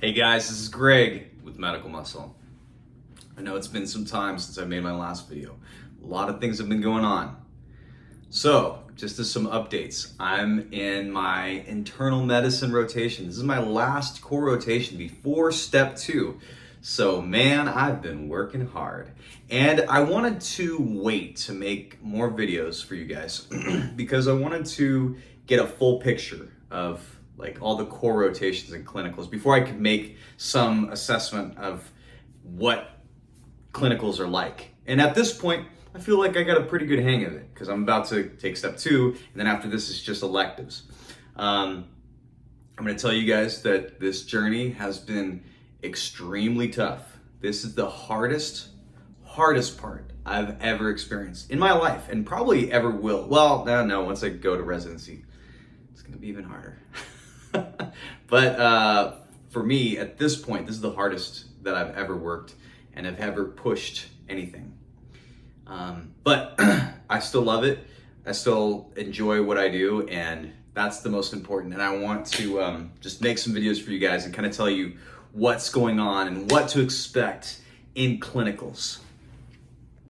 Hey guys, this is Greg with Medical Muscle. I know it's been some time since I made my last video. A lot of things have been going on. So, just as some updates, I'm in my internal medicine rotation. This is my last core rotation before step 2. So man, I've been working hard. And I wanted to wait to make more videos for you guys because I wanted to get a full picture of like all the core rotations and clinicals before I could make some assessment of what clinicals are like. And at this point, I feel like I got a pretty good hang of it because I'm about to take step 2, and then after this is just electives. I'm going to tell you guys that this journey has been extremely tough. This is the hardest part I've ever experienced in my life and probably ever will. Well, no, once I go to residency, it's going to be even harder. But for me, at this point, this is the hardest that I've ever worked and have ever pushed anything. But I still love it. I still enjoy what I do, and that's the most important. And I want to just make some videos for you guys and kind of tell you what's going on and what to expect in clinicals.